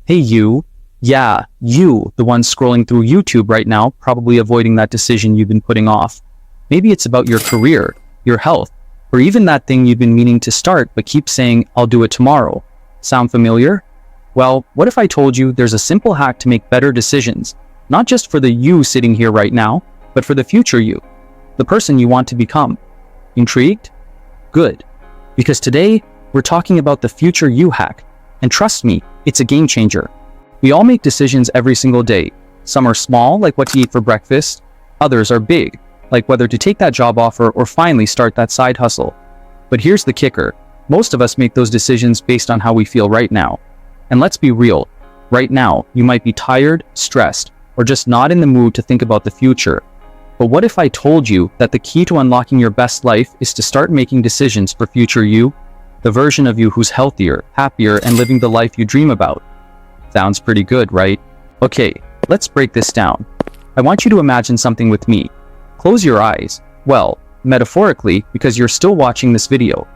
Hey you, yeah, you, the one scrolling through YouTube right now, probably avoiding that decision you've been putting off. Maybe it's about your career, your health, or even that thing you've been meaning to start but keep saying, I'll do it tomorrow. Sound familiar? Well, what if I told you there's a simple hack to make better decisions, not just for the you sitting here right now, but for the future you, the person you want to become. Intrigued? Good. Because today, we're talking about the future you hack. And trust me, it's a game changer. We all make decisions every single day. Some are small, like what to eat for breakfast. Others are big, like whether to take that job offer or finally start that side hustle. But here's the kicker. Most of us make those decisions based on how we feel right now. And let's be real. Right now, you might be tired, stressed, or just not in the mood to think about the future. But what if I told you that the key to unlocking your best life is to start making decisions for future you? The version of you who's healthier, happier, and living the life you dream about. Sounds pretty good, right? Okay, let's break this down. I want you to imagine something with me. Close your eyes. Well, metaphorically, because you're still watching this video.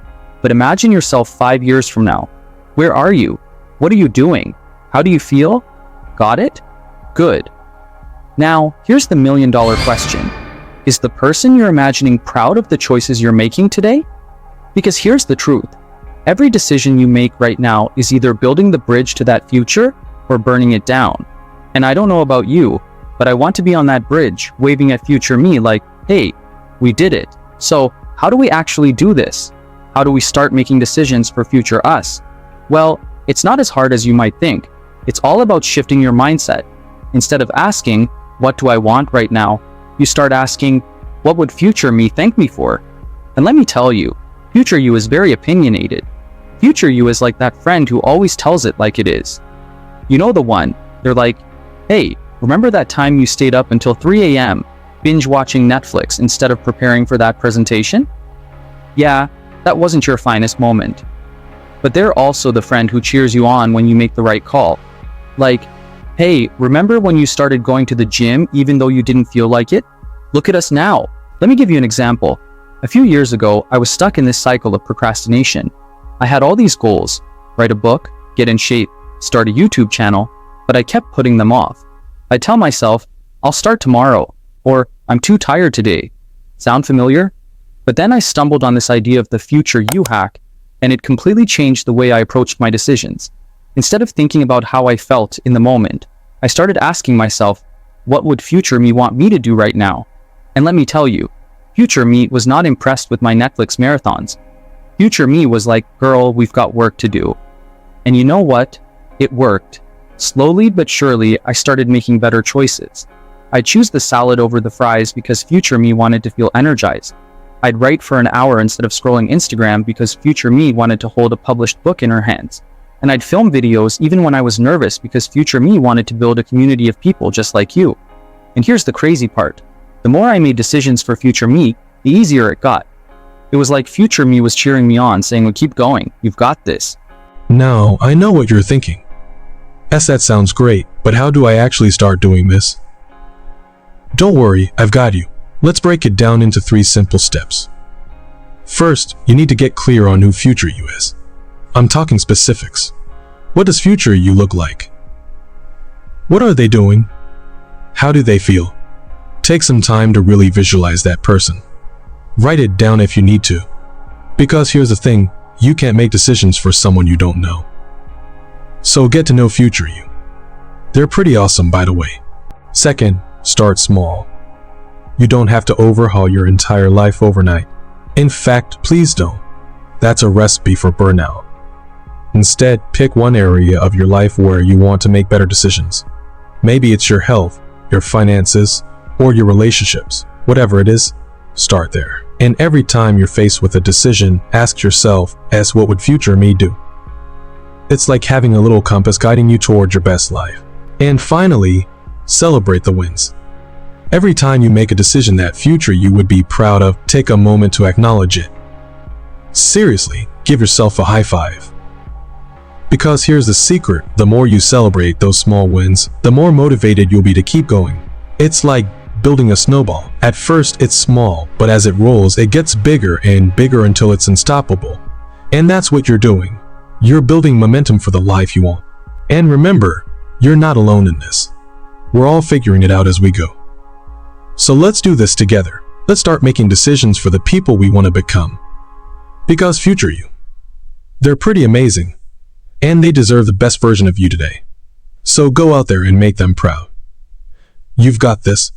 But imagine yourself 5 years from now. Where are you? What are you doing? How do you feel? Got it? Good. Now, here's the million-dollar question. Is the person you're imagining proud of the choices you're making today? Because here's the truth. Every decision you make right now is either building the bridge to that future or burning it down. And I don't know about you, but I want to be on that bridge, waving at future me like, hey, we did it. So how do we actually do this? How do we start making decisions for future us? Well, it's not as hard as you might think. It's all about shifting your mindset. Instead of asking, what do I want right now? You start asking, what would future me thank me for? And let me tell you, future you is very opinionated. Future you is like that friend who always tells it like it is. You know the one. They're like, hey, remember that time you stayed up until 3 a.m. binge watching Netflix instead of preparing for that presentation? Yeah, that wasn't your finest moment. But they're also the friend who cheers you on when you make the right call. Like, hey, remember when you started going to the gym even though you didn't feel like it? Look at us now. Let me give you an example. A few years ago, I was stuck in this cycle of procrastination. I had all these goals: write a book, get in shape, start a YouTube channel, but I kept putting them off. I'd tell myself, I'll start tomorrow, or I'm too tired today. Sound familiar? But then I stumbled on this idea of the future you hack, and it completely changed the way I approached my decisions. Instead of thinking about how I felt in the moment, I started asking myself, what would future me want me to do right now? And let me tell you, future me was not impressed with my Netflix marathons. Future me was like, girl, we've got work to do. And you know what? It worked. Slowly but surely, I started making better choices. I'd choose the salad over the fries because future me wanted to feel energized. I'd write for an hour instead of scrolling Instagram because future me wanted to hold a published book in her hands. And I'd film videos even when I was nervous because future me wanted to build a community of people just like you. And here's the crazy part. The more I made decisions for future me, the easier it got. It was like future me was cheering me on, saying, well, keep going, you've got this. Now, I know what you're thinking. That sounds great, but how do I actually start doing this? Don't worry, I've got you. Let's break it down into 3 simple steps. First, you need to get clear on who future you is. I'm talking specifics. What does future you look like? What are they doing? How do they feel? Take some time to really visualize that person. Write it down if you need to. Because here's the thing, you can't make decisions for someone you don't know. So get to know future you. They're pretty awesome, by the way. Second, start small. You don't have to overhaul your entire life overnight. In fact, please don't. That's a recipe for burnout. Instead, pick one area of your life where you want to make better decisions. Maybe it's your health, your finances, or your relationships. Whatever it is, start there. And every time you're faced with a decision, ask yourself, what would future me do? It's like having a little compass guiding you towards your best life. And finally, celebrate the wins. Every time you make a decision that future you would be proud of, take a moment to acknowledge it. Seriously, give yourself a high five. Because here's the secret, the more you celebrate those small wins, the more motivated you'll be to keep going. It's like building a snowball. At first it's small, but as it rolls, it gets bigger and bigger until it's unstoppable. And that's what you're doing. You're building momentum for the life you want. And remember, you're not alone in this. We're all figuring it out as we go. So let's do this together. Let's start making decisions for the people we want to become. Because future you, they're pretty amazing, and they deserve the best version of you today. So go out there and make them proud. You've got this.